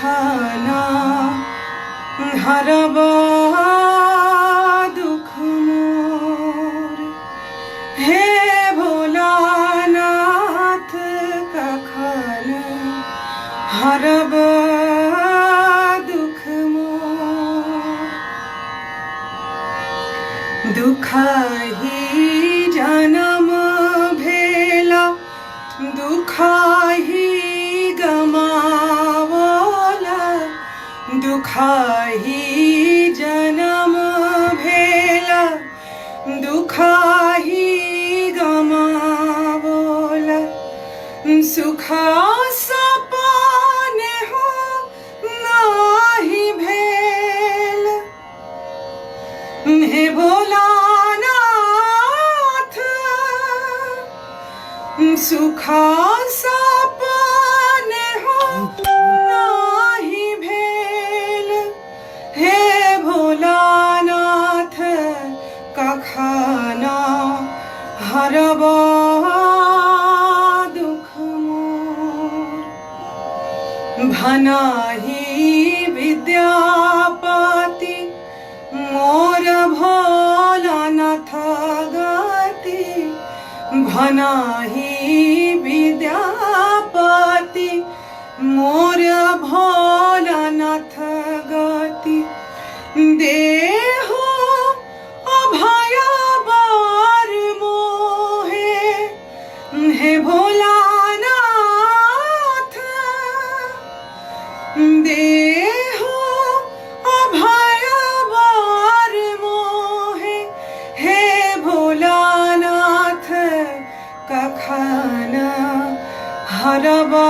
कखाना हरबा दुख मोर। हे भोलानाथ कखाना हरबा दुख मोर। दुखाही जन्म भेला दुखाही गमावला। दुखाही जन्म भेला दुखाही गमावला। सुखा सपने हो नाही भेल। हे भोलानाथ सुखा सपने हो नाही भेल। हे भोलानाथ कखाना हरबा दुख मोर। भनाही विद्यापति मोर भोलानाथ गति। भनाही विद्यापति मोर भोलानाथ गति। देहु अभय बर मोहे। हे भोलानाथ देहु अभय बर मोहे। हे भोलानाथ कखाना हरबा